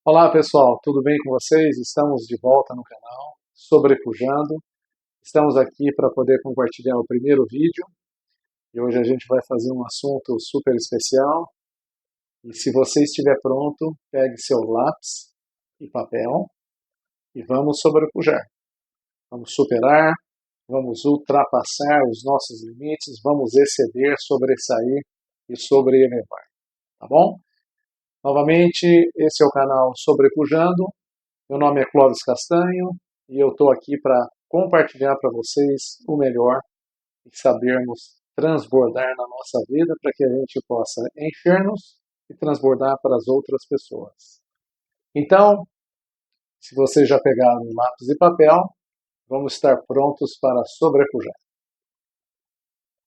Olá pessoal, tudo bem com vocês? Estamos de volta no canal Sobrepujando. Estamos aqui para poder compartilhar o primeiro vídeo e hoje a gente vai fazer um assunto super especial. E se você estiver pronto, pegue seu lápis e papel e vamos sobrepujar. Vamos superar, vamos ultrapassar os nossos limites, vamos exceder, sobressair e sobreelevar, tá bom? Novamente, esse é o canal Sobrepujando. Meu nome é Clóvis Castanho e eu estou aqui para compartilhar para vocês o melhor e sabermos transbordar na nossa vida para que a gente possa encher-nos e transbordar para as outras pessoas. Então, se vocês já pegaram lápis e papel, vamos estar prontos para sobrepujar.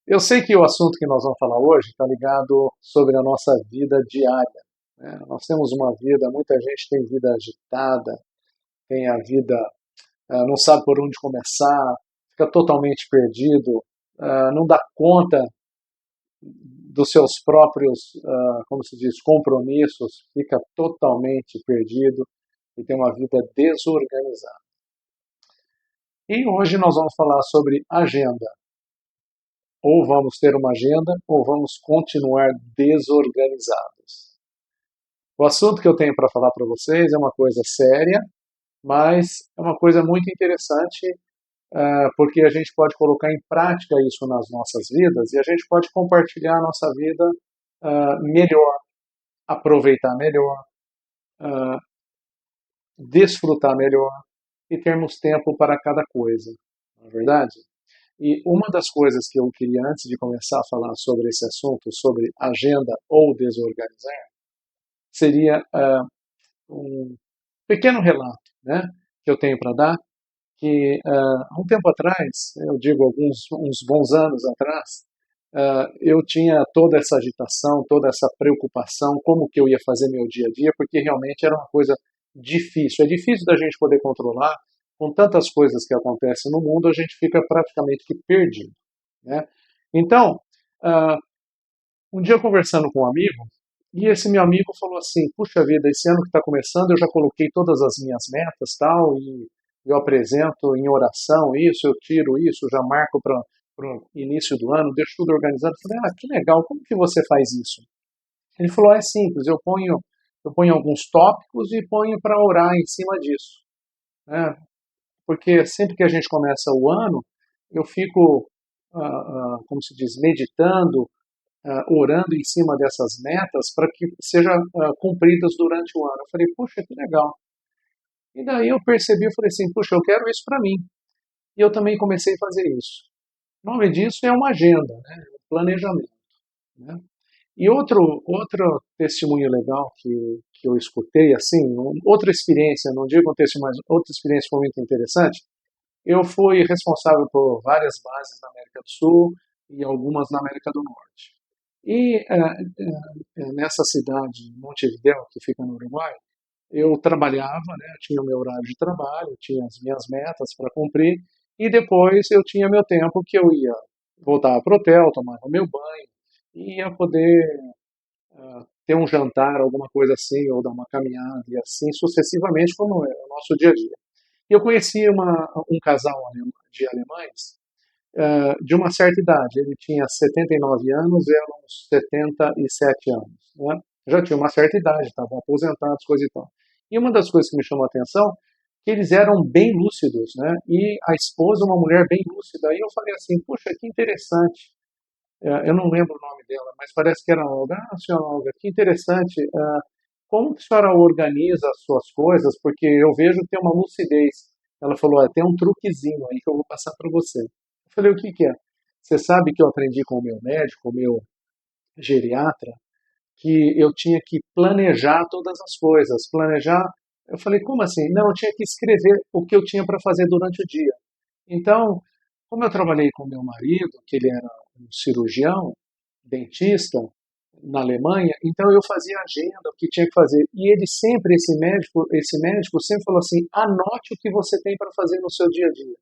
Eu sei que o assunto que nós vamos falar hoje está ligado sobre a nossa vida diária, né? Nós temos uma vida, muita gente tem vida agitada, tem a vida não sabe por onde começar, fica totalmente perdido, não dá conta dos seus próprios, como se diz, compromissos, fica totalmente perdido e tem uma vida desorganizada. E hoje nós vamos falar sobre agenda. Ou vamos ter uma agenda, ou vamos continuar desorganizados. O assunto que eu tenho para falar para vocês é uma coisa séria, mas é uma coisa muito interessante porque a gente pode colocar em prática isso nas nossas vidas e a gente pode compartilhar a nossa vida melhor, aproveitar melhor, uh, desfrutar melhor e termos tempo para cada coisa, não é verdade? E uma das coisas que eu queria, antes de começar a falar sobre esse assunto, sobre agenda ou desorganizar, seria um pequeno relato, né, que eu tenho para dar, que há um tempo atrás, eu digo uns bons anos atrás, eu tinha toda essa agitação, toda essa preocupação, como que eu ia fazer meu dia a dia, porque realmente era uma coisa difícil. É difícil da gente poder controlar, com tantas coisas que acontecem no mundo, a gente fica praticamente que perdido, né? Então, uh, um dia conversando com um amigo, e esse meu amigo falou assim, puxa vida, esse ano que está começando eu já coloquei todas as minhas metas tal, e eu apresento em oração isso, eu tiro isso, já marco para o início do ano, deixo tudo organizado. Eu falei, que legal, como que você faz isso? Ele falou, é simples, eu ponho alguns tópicos e ponho para orar em cima disso, né? Porque sempre que a gente começa o ano, eu fico, como se diz, meditando, orando em cima dessas metas para que sejam cumpridas durante o ano. Eu falei, puxa, que legal. E daí eu percebi, eu falei assim, puxa, eu quero isso para mim. E eu também comecei a fazer isso. O nome disso é uma agenda, né? Um planejamento, né? E outro testemunho legal que eu escutei, assim, outra experiência, não digo um testemunho, mas outra experiência foi muito interessante. Eu fui responsável por várias bases na América do Sul e algumas na América do Norte. E nessa cidade, Montevideo, que fica no Uruguai, eu trabalhava, né, eu tinha o meu horário de trabalho, eu tinha as minhas metas para cumprir, e depois eu tinha meu tempo que eu ia voltar para o hotel, tomar o meu banho, e ia poder ter um jantar, alguma coisa assim, ou dar uma caminhada, e assim sucessivamente, como é o nosso dia a dia. E eu conheci um casal de alemães de uma certa idade. Ele tinha 79 anos e ela uns 77 anos. Né? Já tinha uma certa idade, estavam aposentados, coisa e tal. E uma das coisas que me chamou a atenção que eles eram bem lúcidos, né? E a esposa, uma mulher bem lúcida. E eu falei assim, puxa, que interessante. Eu não lembro o nome dela, mas parece que era Olga. Ah, senhora Olga, que interessante. Como que a senhora organiza as suas coisas? Porque eu vejo que tem uma lucidez. Ela falou, tem um truquezinho aí que eu vou passar para você. Eu falei, o que que é? Você sabe que eu aprendi com o meu médico, o meu geriatra, que eu tinha que planejar todas as coisas. Planejar. Eu falei, como assim? Não, eu tinha que escrever o que eu tinha para fazer durante o dia. Então, como eu trabalhei com meu marido, que ele era um cirurgião, dentista, na Alemanha, então eu fazia agenda, o que tinha que fazer. E ele sempre, esse médico sempre falou assim, anote o que você tem para fazer no seu dia a dia,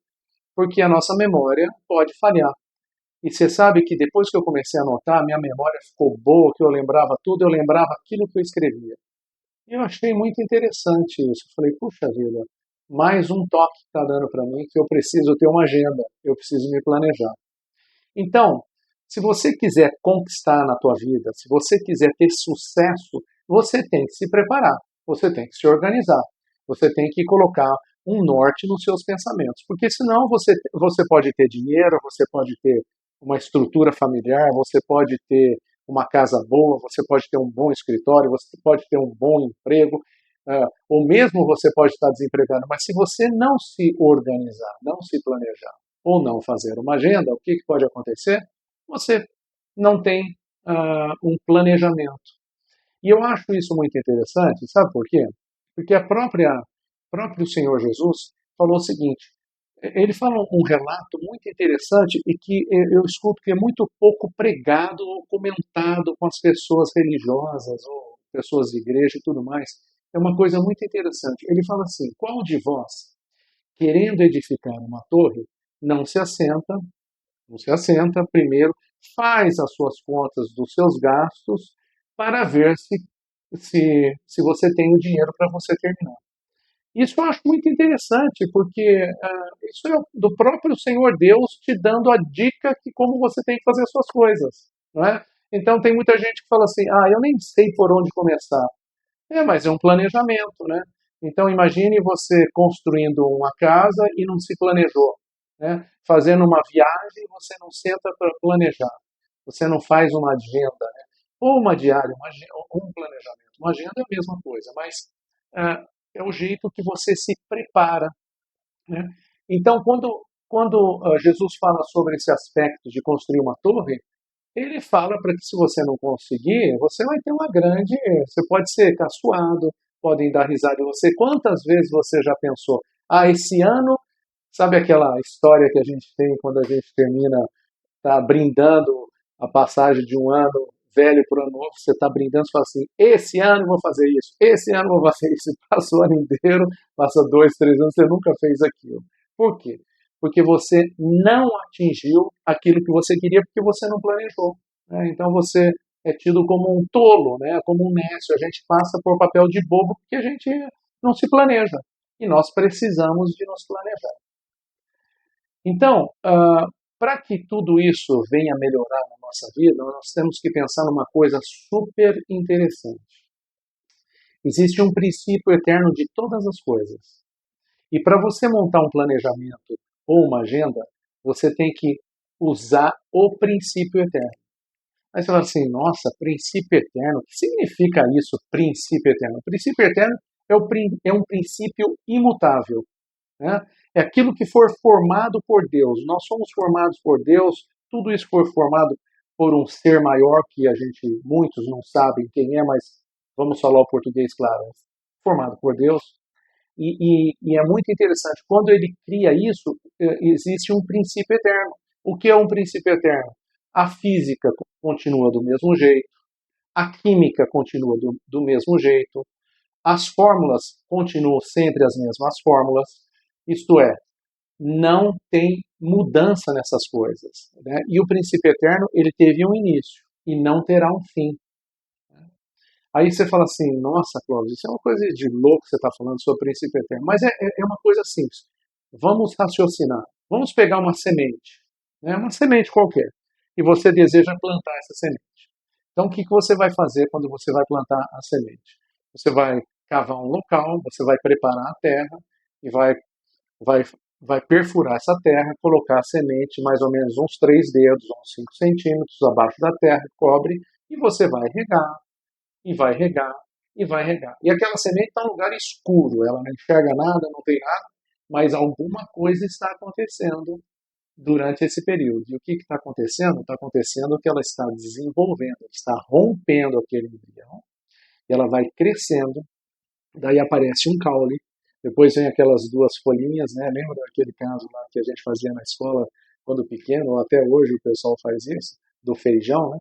porque a nossa memória pode falhar. E você sabe que depois que eu comecei a anotar, minha memória ficou boa, que eu lembrava tudo, eu lembrava aquilo que eu escrevia. E eu achei muito interessante isso. Eu falei, puxa vida, mais um toque que está dando para mim que eu preciso ter uma agenda, eu preciso me planejar. Então, se você quiser conquistar na tua vida, se você quiser ter sucesso, você tem que se preparar, você tem que se organizar, você tem que colocar um norte nos seus pensamentos, porque senão você pode ter dinheiro, você pode ter uma estrutura familiar, você pode ter uma casa boa, você pode ter um bom escritório, você pode ter um bom emprego, ou mesmo você pode estar desempregado, mas se você não se organizar, não se planejar, ou não fazer uma agenda, o que, que pode acontecer? Você não tem um planejamento. E eu acho isso muito interessante, sabe por quê? Porque próprio Senhor Jesus falou o seguinte, ele fala um relato muito interessante e que eu escuto que é muito pouco pregado ou comentado com as pessoas religiosas ou pessoas de igreja e tudo mais. É uma coisa muito interessante. Ele fala assim: qual de vós, querendo edificar uma torre, não se assenta, não se assenta primeiro, faz as suas contas dos seus gastos para ver se você tem o dinheiro para você terminar. Isso eu acho muito interessante, porque isso é do próprio Senhor Deus te dando a dica de como você tem que fazer as suas coisas, não é? Então tem muita gente que fala assim, eu nem sei por onde começar. Mas é um planejamento, né? Então imagine você construindo uma casa e não se planejou, né? Fazendo uma viagem e você não senta para planejar. Você não faz uma agenda, né? Ou uma diária, ou um planejamento. Uma agenda é a mesma coisa, mas é o jeito que você se prepara, né? Então quando Jesus fala sobre esse aspecto de construir uma torre, ele fala para que se você não conseguir, você vai ter uma grande. Você pode ser caçoado, podem dar risada de você. Quantas vezes você já pensou, esse ano, sabe aquela história que a gente tem quando a gente termina, tá brindando a passagem de um ano velho para o ano novo, você está brindando, você fala assim, esse ano eu vou fazer isso, esse ano eu vou fazer isso, passa o ano inteiro, passa 2, 3 anos, você nunca fez aquilo. Por quê? Porque você não atingiu aquilo que você queria, porque você não planejou, né? Então você é tido como um tolo, né? Como um nécio, a gente passa por papel de bobo porque a gente não se planeja. E nós precisamos de nos planejar. Então, para que tudo isso venha melhorar na nossa vida, nós temos que pensar numa coisa super interessante. Existe um princípio eterno de todas as coisas. E para você montar um planejamento ou uma agenda, você tem que usar o princípio eterno. Aí você fala assim, nossa, princípio eterno, o que significa isso, princípio eterno? O princípio eterno é um princípio imutável, né? É aquilo que for formado por Deus. Nós somos formados por Deus, tudo isso foi formado por um ser maior que a gente, muitos não sabem quem é, mas vamos falar o português claro, formado por Deus. E é muito interessante, quando ele cria isso, existe um princípio eterno. O que é um princípio eterno? A física continua do mesmo jeito, a química continua do mesmo jeito, as fórmulas continuam sempre as mesmas fórmulas, isto é, não tem mudança nessas coisas, né? E o princípio eterno, ele teve um início e não terá um fim. Aí você fala assim, nossa, Clóvis, isso é uma coisa de louco que você está falando sobre o princípio eterno. Mas é uma coisa simples. Vamos raciocinar. Vamos pegar uma semente, né? Uma semente qualquer, e você deseja plantar essa semente. Então, o que você vai fazer quando você vai plantar a semente? Você vai cavar um local, você vai preparar a terra e vai, vai perfurar essa terra, colocar a semente mais ou menos uns 3 dedos, uns 5 centímetros abaixo da terra, cobre, e você vai regar, e vai regar, e vai regar. E aquela semente está em um lugar escuro, ela não enxerga nada, não tem nada, mas alguma coisa está acontecendo durante esse período. E o que está acontecendo? Está acontecendo que ela está desenvolvendo, está rompendo aquele embrião, e ela vai crescendo, daí aparece um caule, depois vem aquelas duas folhinhas, né? Lembra daquele caso lá que a gente fazia na escola quando pequeno, ou até hoje o pessoal faz isso, do feijão, né?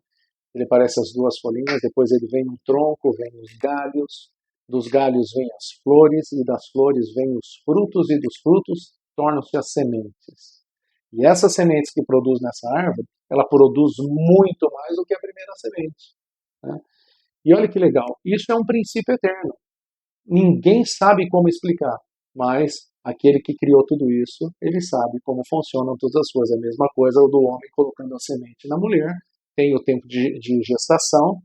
Ele aparece as duas folhinhas, depois ele vem um tronco, vem os galhos, dos galhos vêm as flores, e das flores vêm os frutos, e dos frutos tornam-se as sementes. E essas sementes que produz nessa árvore, ela produz muito mais do que a primeira semente, né? E olha que legal, isso é um princípio eterno. Ninguém sabe como explicar, mas aquele que criou tudo isso, ele sabe como funcionam todas as coisas. A mesma coisa do homem colocando a semente na mulher, tem o tempo de gestação,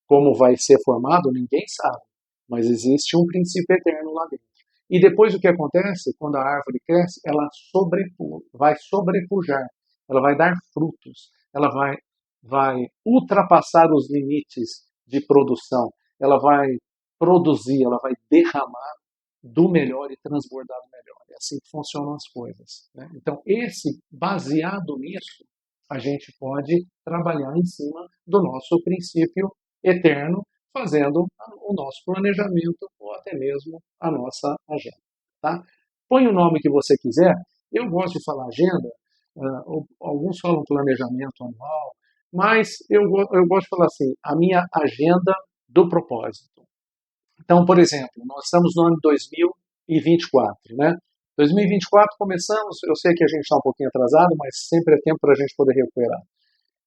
como vai ser formado, ninguém sabe, mas existe um princípio eterno lá dentro. E depois o que acontece? Quando a árvore cresce, ela vai sobrepujar, ela vai dar frutos, ela vai ultrapassar os limites de produção, ela vai produzir, ela vai derramar do melhor e transbordar do melhor. É assim que funcionam as coisas. Né? Então, baseado nisso, a gente pode trabalhar em cima do nosso princípio eterno, fazendo o nosso planejamento ou até mesmo a nossa agenda. Tá? Põe o nome que você quiser. Eu gosto de falar agenda, alguns falam planejamento anual, mas eu gosto de falar assim, a minha agenda do propósito. Então, por exemplo, nós estamos no ano 2024, né? 2024 começamos, eu sei que a gente está um pouquinho atrasado, mas sempre é tempo para a gente poder recuperar.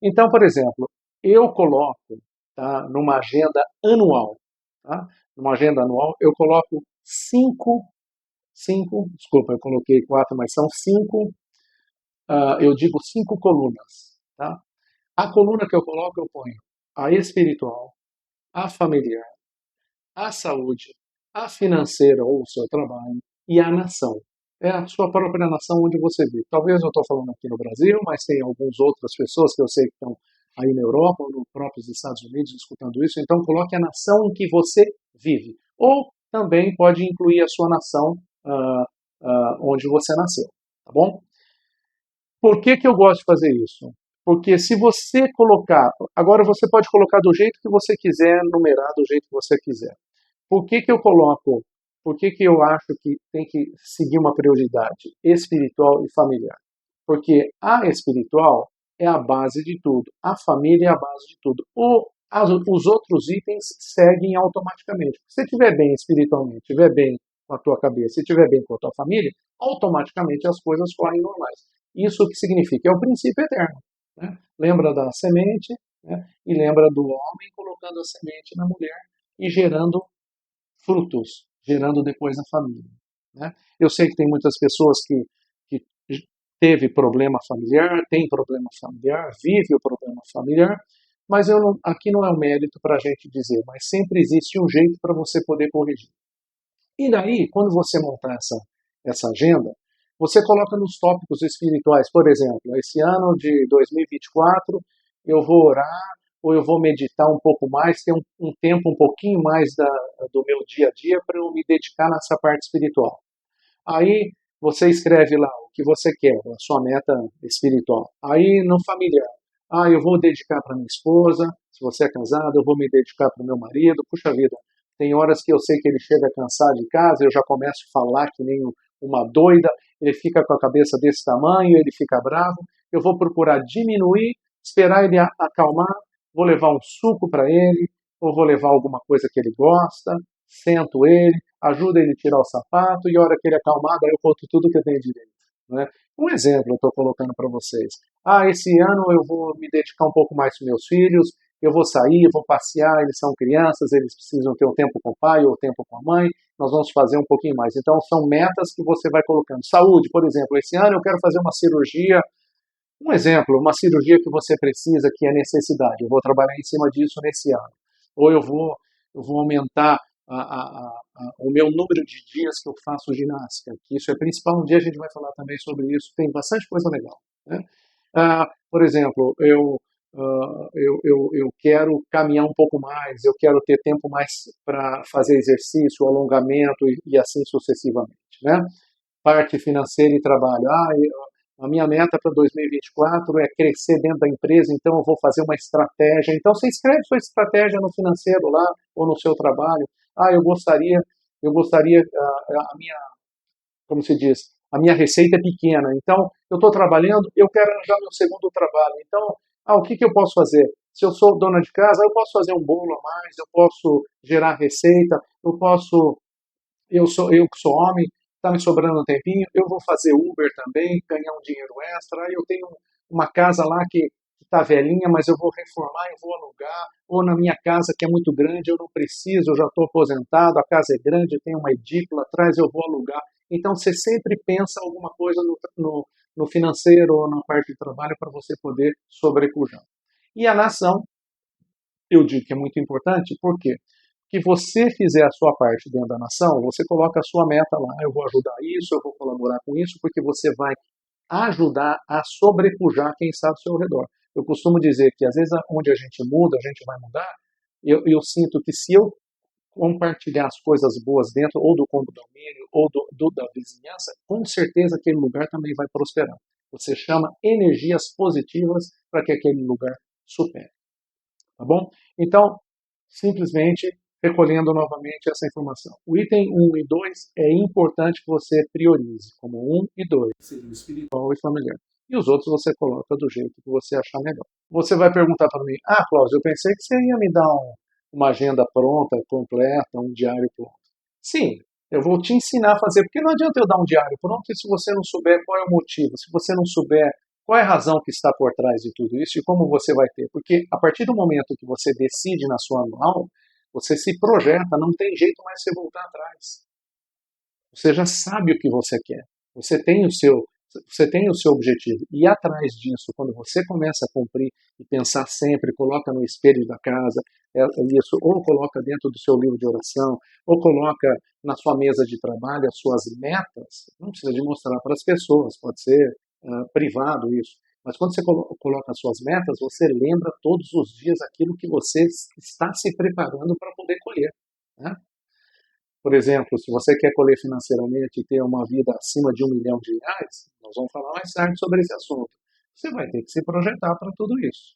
Então, por exemplo, eu coloco, tá, numa agenda anual, tá? Numa agenda anual, eu coloco desculpa, eu coloquei quatro, mas são cinco, eu digo cinco colunas, tá? A coluna que eu coloco, eu ponho a espiritual, a familiar, a saúde, a financeira ou o seu trabalho e a nação. É a sua própria nação onde você vive. Talvez eu estou falando aqui no Brasil, mas tem algumas outras pessoas que eu sei que estão aí na Europa ou nos próprios Estados Unidos escutando isso. Então coloque a nação em que você vive. Ou também pode incluir a sua nação onde você nasceu. Tá bom? Por que eu gosto de fazer isso? Porque se você colocar, agora você pode colocar do jeito que você quiser, numerar do jeito que você quiser. Por que eu coloco, por que eu acho que tem que seguir uma prioridade espiritual e familiar? Porque a espiritual é a base de tudo, a família é a base de tudo. Os outros itens seguem automaticamente. Se você estiver bem espiritualmente, estiver bem com a tua cabeça, e estiver bem com a tua família, automaticamente as coisas correm normais. Isso o que significa? É o princípio eterno. Né? Lembra da semente, né? E lembra do homem colocando a semente na mulher e gerando frutos, gerando depois a família. Né? Eu sei que tem muitas pessoas que teve problema familiar, tem problema familiar, vive o problema familiar, mas aqui não é um mérito para a gente dizer, mas sempre existe um jeito para você poder corrigir. E daí, quando você montar essa agenda, você coloca nos tópicos espirituais, por exemplo, esse ano de 2024 eu vou orar ou eu vou meditar um pouco mais, ter um tempo um pouquinho mais do meu dia a dia para eu me dedicar nessa parte espiritual. Aí você escreve lá o que você quer, a sua meta espiritual. Aí no familiar, eu vou dedicar para minha esposa, se você é casado, eu vou me dedicar para o meu marido. Puxa vida, tem horas que eu sei que ele chega cansado de casa, eu já começo a falar que nem uma doida, ele fica com a cabeça desse tamanho, ele fica bravo. Eu vou procurar diminuir, esperar ele acalmar, vou levar um suco para ele, ou vou levar alguma coisa que ele gosta, sento ele, ajuda ele a tirar o sapato e a hora que ele acalmar, daí eu conto tudo que eu tenho direito. Né? Um exemplo eu estou colocando para vocês. Esse ano eu vou me dedicar um pouco mais com meus filhos, eu vou sair, eu vou passear, eles são crianças, eles precisam ter um tempo com o pai ou tempo com a mãe, nós vamos fazer um pouquinho mais. Então são metas que você vai colocando. Saúde, por exemplo, esse ano eu quero fazer uma cirurgia, um exemplo, uma cirurgia que você precisa, que é necessidade. Eu vou trabalhar em cima disso nesse ano. Ou eu vou aumentar o meu número de dias que eu faço ginástica, que isso é principal. Um dia a gente vai falar também sobre isso. Tem bastante coisa legal. Né? Por exemplo, eu quero caminhar um pouco mais, eu quero ter tempo mais para fazer exercício, alongamento e assim sucessivamente. Né? Parte financeira e trabalho. A minha meta para 2024 é crescer dentro da empresa, então eu vou fazer uma estratégia. Então você escreve sua estratégia no financeiro lá ou no seu trabalho. Eu gostaria, a minha, como se diz, a minha receita é pequena, então eu estou trabalhando, eu quero arranjar meu segundo trabalho. Então, o que eu posso fazer? Se eu sou dona de casa, eu posso fazer um bolo a mais, eu posso gerar receita, eu que sou homem, está me sobrando um tempinho, eu vou fazer Uber também, ganhar um dinheiro extra. Eu tenho uma casa lá que está velhinha, mas eu vou reformar, eu vou alugar, ou na minha casa que é muito grande, eu não preciso, eu já estou aposentado, a casa é grande, tem uma edícula atrás, eu vou alugar. Então você sempre pensa alguma coisa no financeiro ou na parte de trabalho para você poder sobrepujar. E a nação, eu digo que é muito importante, por quê? Que você fizer a sua parte dentro da nação, você coloca a sua meta lá, eu vou ajudar isso, eu vou colaborar com isso, porque você vai ajudar a sobrepujar quem está ao seu redor. Eu costumo dizer que às vezes onde a gente muda, a gente vai mudar, eu sinto que se eu compartilhar as coisas boas dentro ou do condomínio ou da vizinhança, com certeza aquele lugar também vai prosperar. Você chama energias positivas para que aquele lugar supere. Tá bom? Então, simplesmente recolhendo novamente essa informação. O item 1 e 2 é importante que você priorize, como 1 e 2, seria espiritual e familiar. E os outros você coloca do jeito que você achar melhor. Você vai perguntar para mim, Cláudio, eu pensei que você ia me dar uma agenda pronta, completa, um diário pronto. Sim, eu vou te ensinar a fazer, porque não adianta eu dar um diário pronto e se você não souber qual é o motivo, se você não souber qual é a razão que está por trás de tudo isso e como você vai ter. Porque a partir do momento que você decide na sua anual, você se projeta, não tem jeito mais de você voltar atrás. Você já sabe o que você quer. Você tem o seu objetivo. E atrás disso, quando você começa a cumprir e pensar sempre, coloca no espelho da casa, isso, ou coloca dentro do seu livro de oração, ou coloca na sua mesa de trabalho as suas metas, não precisa de mostrar para as pessoas, pode ser privado isso. Mas quando você coloca as suas metas, você lembra todos os dias aquilo que você está se preparando para poder colher. Né? Por exemplo, se você quer colher financeiramente e ter uma vida acima de R$ 1 milhão, nós vamos falar mais tarde sobre esse assunto. Você vai ter que se projetar para tudo isso.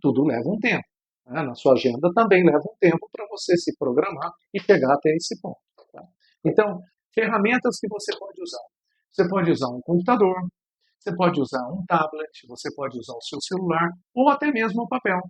Tudo leva um tempo. Né? Na sua agenda também leva um tempo para você se programar e chegar até esse ponto. Tá? Então, ferramentas que você pode usar. Você pode usar um computador, você pode usar um tablet, você pode usar o seu celular ou até mesmo o papel.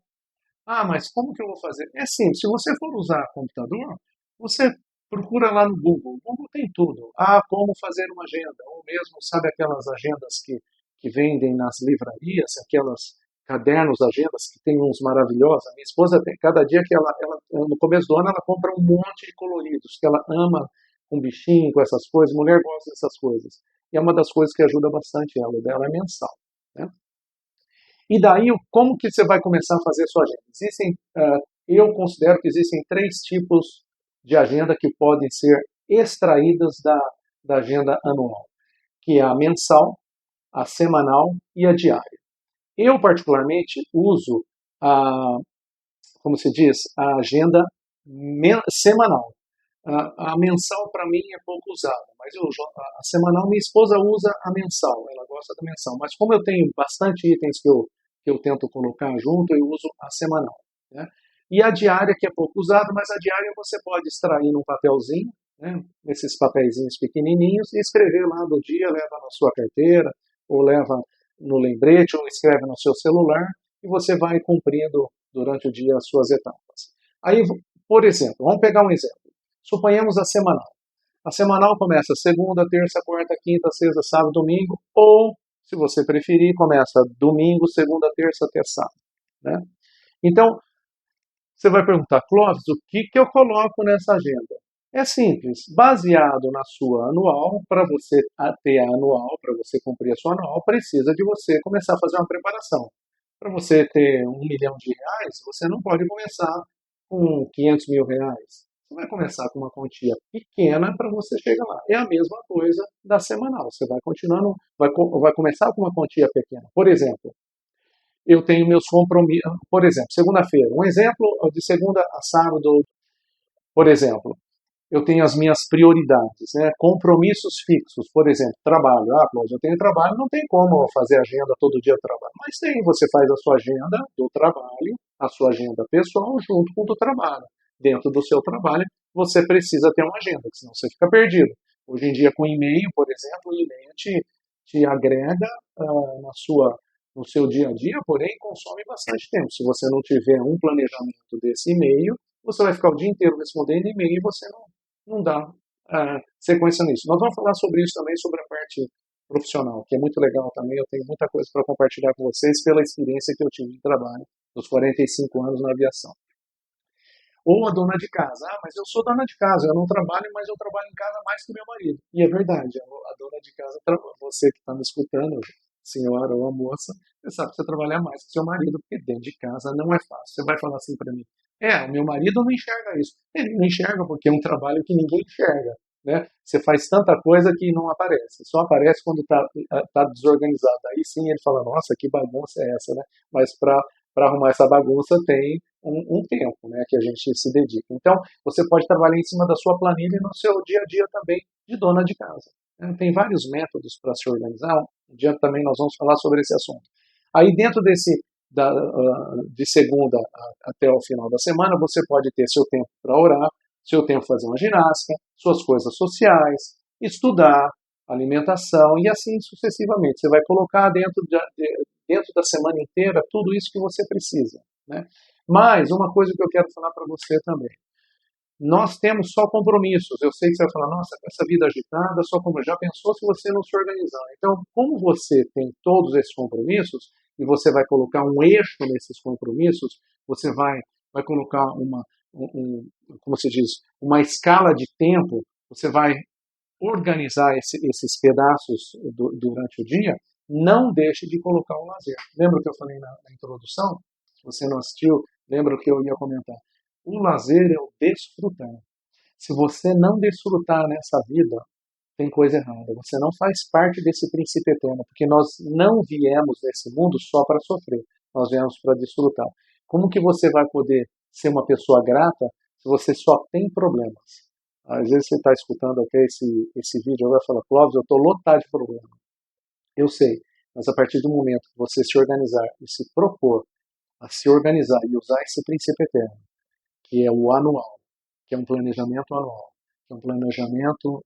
Mas como que eu vou fazer? É simples, se você for usar computador, você procura lá no Google. O Google tem tudo. Como fazer uma agenda. Ou mesmo, sabe aquelas agendas que vendem nas livrarias, aquelas cadernos, agendas que tem uns maravilhosos. A minha esposa tem, cada dia que ela, no começo do ano, ela compra um monte de coloridos, que ela ama com bichinho, com essas coisas. Mulher gosta dessas coisas. E é uma das coisas que ajuda bastante ela. O dela é mensal. Né? E daí, como que você vai começar a fazer a sua agenda? Eu considero que existem 3 tipos de agenda que podem ser extraídas da agenda anual, que é a mensal, a semanal e a diária. Eu, particularmente, uso como se diz, a agenda semanal. A mensal, para mim, é pouco usada, mas eu uso a semanal. Minha esposa usa a mensal, ela gosta da mensal. Mas como eu tenho bastante itens que eu tento colocar junto, eu uso a semanal. Né? E a diária, que é pouco usada, mas a diária você pode extrair num papelzinho, né? Esses papeizinhos pequenininhos, e escrever lá do dia, leva na sua carteira, ou leva no lembrete, ou escreve no seu celular, e você vai cumprindo durante o dia as suas etapas. Aí, por exemplo, vamos pegar um exemplo. Suponhamos a semanal. A semanal começa segunda, terça, quarta, quinta, sexta, sábado, domingo, ou, se você preferir, começa domingo, segunda, terça até sábado. Né? Então, você vai perguntar, Clóvis, o que eu coloco nessa agenda? É simples, baseado na sua anual, para você ter a anual, para você cumprir a sua anual, precisa de você começar a fazer uma preparação. Para você ter R$ 1 milhão, você não pode começar com R$ 500 mil. Você vai começar com uma quantia pequena para você chegar lá. É a mesma coisa da semanal. Você vai continuando, vai começar com uma quantia pequena. Por exemplo, eu tenho meus compromissos. Por exemplo, segunda-feira. Um exemplo de segunda a sábado. Por exemplo, eu tenho as minhas prioridades, né? Compromissos fixos, por exemplo, trabalho. Cláudio, eu tenho trabalho, não tem como fazer agenda todo dia do trabalho. Mas tem, você faz a sua agenda do trabalho, a sua agenda pessoal, junto com o do trabalho. Dentro do seu trabalho, você precisa ter uma agenda, senão você fica perdido. Hoje em dia, com e-mail, por exemplo, o e-mail te agrega no seu dia a dia, porém consome bastante tempo. Se você não tiver um planejamento desse e-mail, você vai ficar o dia inteiro respondendo e-mail e você não dá sequência nisso. Nós vamos falar sobre isso também, sobre a parte profissional, que é muito legal também. Eu tenho muita coisa para compartilhar com vocês pela experiência que eu tive de trabalho nos 45 anos na aviação. Ou a dona de casa. Ah, mas eu sou dona de casa, eu não trabalho, mas eu trabalho em casa mais que meu marido. E é verdade, a dona de casa, você que está me escutando, senhora ou a moça, você sabe que você trabalha mais que seu marido, porque dentro de casa não é fácil. Você vai falar assim para mim, o meu marido não enxerga isso. Ele não enxerga porque é um trabalho que ninguém enxerga. Né? Você faz tanta coisa que não aparece. Só aparece quando tá desorganizado. Aí sim ele fala, nossa, que bagunça é essa, né? Mas para arrumar essa bagunça tem um tempo, né, que a gente se dedica. Então, você pode trabalhar em cima da sua planilha e no seu dia a dia também de dona de casa. Tem vários métodos para se organizar. Um dia também nós vamos falar sobre esse assunto. Aí, dentro de segunda até o final da semana, você pode ter seu tempo para orar, seu tempo para fazer uma ginástica, suas coisas sociais, estudar, alimentação e assim sucessivamente. Você vai colocar dentro da semana inteira tudo isso que você precisa. Né? Mas uma coisa que eu quero falar para você também. Nós temos só compromissos. Eu sei que você vai falar, nossa, com essa vida agitada, só como já pensou se você não se organizar. Então, como você tem todos esses compromissos e você vai colocar um eixo nesses compromissos, você vai colocar como se diz, uma escala de tempo, você vai organizar esses pedaços durante o dia, não deixe de colocar o lazer. Lembra que eu falei na introdução? Se você não assistiu, lembra o que eu ia comentar. O lazer é o desfrutar. Se você não desfrutar nessa vida, tem coisa errada. Você não faz parte desse princípio eterno, porque nós não viemos nesse mundo só para sofrer. Nós viemos para desfrutar. Como que você vai poder ser uma pessoa grata se você só tem problemas? Às vezes você está escutando até esse vídeo e vai falar, Clóvis, eu estou lotado de problemas. Eu sei, mas a partir do momento que você se organizar e se propor a se organizar e usar esse princípio eterno, que é o anual, que é um planejamento anual, que é um planejamento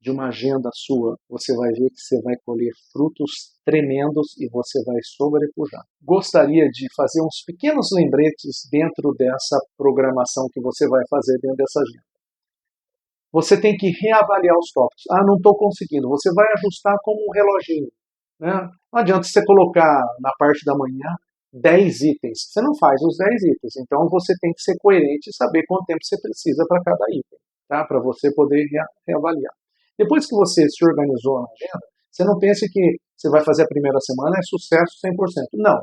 de uma agenda sua, você vai ver que você vai colher frutos tremendos e você vai sobrepujar. Gostaria de fazer uns pequenos lembretes dentro dessa programação que você vai fazer dentro dessa agenda. Você tem que reavaliar os tópicos. Ah, não estou conseguindo. Você vai ajustar como um reloginho. Né? Não adianta você colocar na parte da manhã 10 itens. Você não faz os 10 itens. Então você tem que ser coerente e saber quanto tempo você precisa para cada item, tá? Para você poder reavaliar. Depois que você se organizou na agenda, você não pense que você vai fazer a primeira semana é sucesso 100%. Não.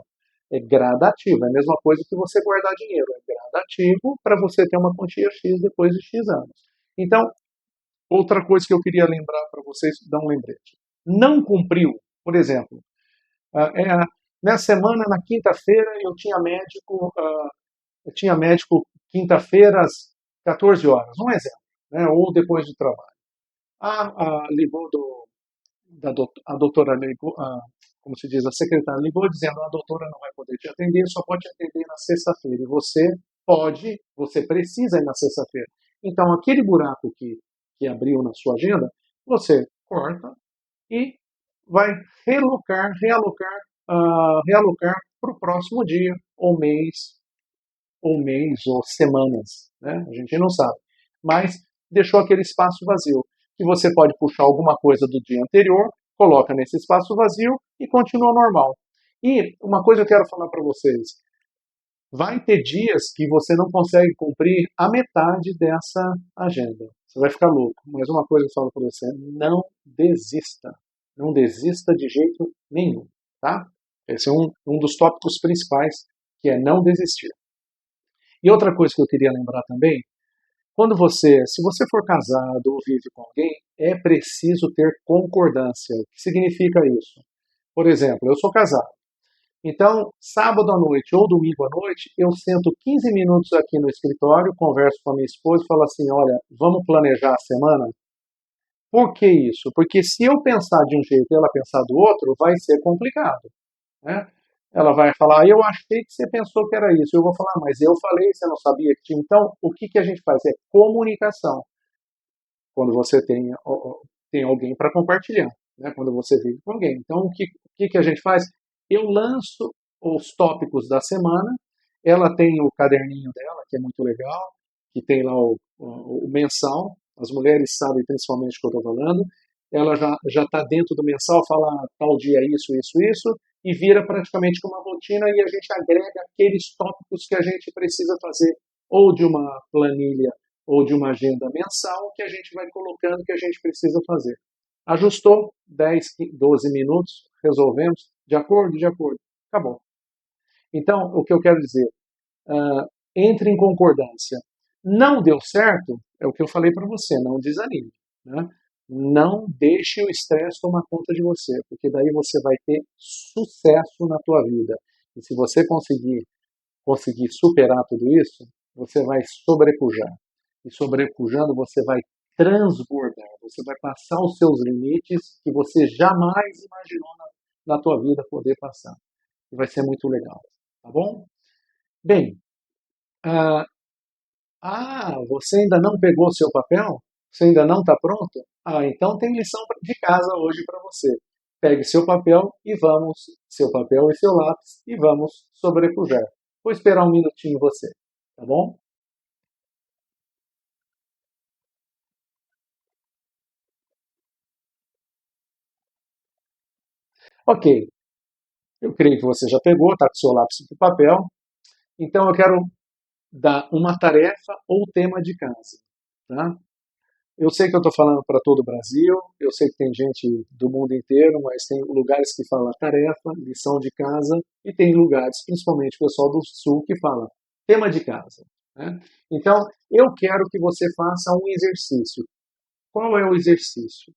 É gradativo. É a mesma coisa que você guardar dinheiro. É gradativo para você ter uma quantia X depois de X anos. Então, outra coisa que eu queria lembrar para vocês, dar um lembrete. Não cumpriu, por exemplo, nessa semana, na quinta-feira, eu tinha médico quinta-feira às 14 horas, um exemplo, né, ou depois do trabalho. Ligou a doutora ligou, como se diz, a secretária ligou dizendo a doutora não vai poder te atender, só pode te atender na sexta-feira. E você precisa ir na sexta-feira. Então, aquele buraco que abriu na sua agenda, você corta e vai realocar para o próximo dia, ou semanas, né? A gente não sabe. Mas deixou aquele espaço vazio, que você pode puxar alguma coisa do dia anterior, coloca nesse espaço vazio e continua normal. E uma coisa eu quero falar para vocês, vai ter dias que você não consegue cumprir a metade dessa agenda. Você vai ficar louco. Mas uma coisa eu falo para você, não desista. Não desista de jeito nenhum, tá? Esse é um dos tópicos principais, que é não desistir. E outra coisa que eu queria lembrar também, se você for casado ou vive com alguém, é preciso ter concordância. O que significa isso? Por exemplo, eu sou casado. Então, sábado à noite ou domingo à noite, eu sento 15 minutos aqui no escritório, converso com a minha esposa e falo assim, olha, vamos planejar a semana? Por que isso? Porque se eu pensar de um jeito e ela pensar do outro, vai ser complicado. Né? Ela vai falar, eu achei que você pensou que era isso. Eu vou falar, mas eu falei, você não sabia que tinha. Então, o que a gente faz? É comunicação. Quando você tem alguém para compartilhar. Né? Quando você vive com alguém. Então, o que a gente faz? Eu lanço os tópicos da semana. Ela tem o caderninho dela, que é muito legal, que tem lá o mensal. As mulheres sabem principalmente o que eu estou falando. ela já está dentro do mensal, fala tal dia isso, e vira praticamente como uma rotina e a gente agrega aqueles tópicos que a gente precisa fazer, ou de uma planilha ou de uma agenda mensal, que a gente vai colocando que a gente precisa fazer. Ajustou 10, 12 minutos, resolvemos, de acordo, de acordo, acabou. Então, o que eu quero dizer, entre em concordância. Não deu certo, é o que eu falei para você, não desanime. Né? Não deixe o estresse tomar conta de você, porque daí você vai ter sucesso na tua vida. E se você conseguir superar tudo isso, você vai sobrepujar. E sobrepujando, você vai transbordar. Você vai passar os seus limites que você jamais imaginou na tua vida poder passar. E vai ser muito legal. Tá bom? Bem, ah, você ainda não pegou o seu papel? Você ainda não está pronto? Então tem lição de casa hoje para você. Pegue seu papel e seu lápis, e vamos sobrepujar. Vou esperar um minutinho você, tá bom? Ok, eu creio que você já pegou, está com seu lápis e papel. Então eu quero dar uma tarefa ou tema de casa, tá? Eu sei que eu estou falando para todo o Brasil, eu sei que tem gente do mundo inteiro, mas tem lugares que falam tarefa, lição de casa, e tem lugares, principalmente o pessoal do Sul, que fala tema de casa. Né? Então, eu quero que você faça um exercício. Qual é o exercício?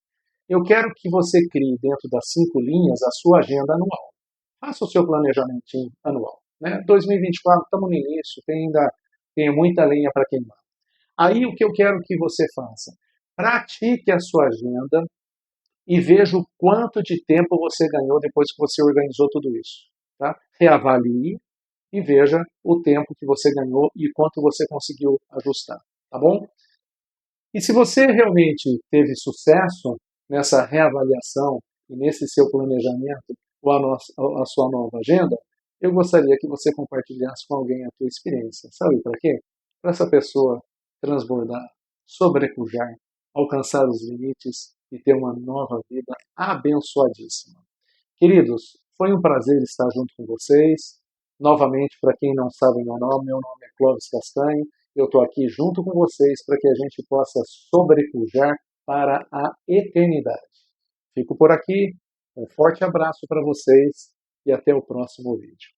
Eu quero que você crie dentro das 5 linhas a sua agenda anual. Faça o seu planejamento anual. Né? 2024, estamos no início, tem muita lenha para queimar. Aí o que eu quero que você faça? Pratique a sua agenda e veja o quanto de tempo você ganhou depois que você organizou tudo isso. Tá? Reavalie e veja o tempo que você ganhou e quanto você conseguiu ajustar. Tá bom? E se você realmente teve sucesso nessa reavaliação e nesse seu planejamento ou a sua nova agenda, eu gostaria que você compartilhasse com alguém a tua experiência. Sabe para quê? Para essa pessoa transbordar, sobrepujar, alcançar os limites e ter uma nova vida abençoadíssima. Queridos, foi um prazer estar junto com vocês. Novamente, para quem não sabe meu nome é Clóvis Castanho. Eu estou aqui junto com vocês para que a gente possa sobrepujar para a eternidade. Fico por aqui, um forte abraço para vocês e até o próximo vídeo.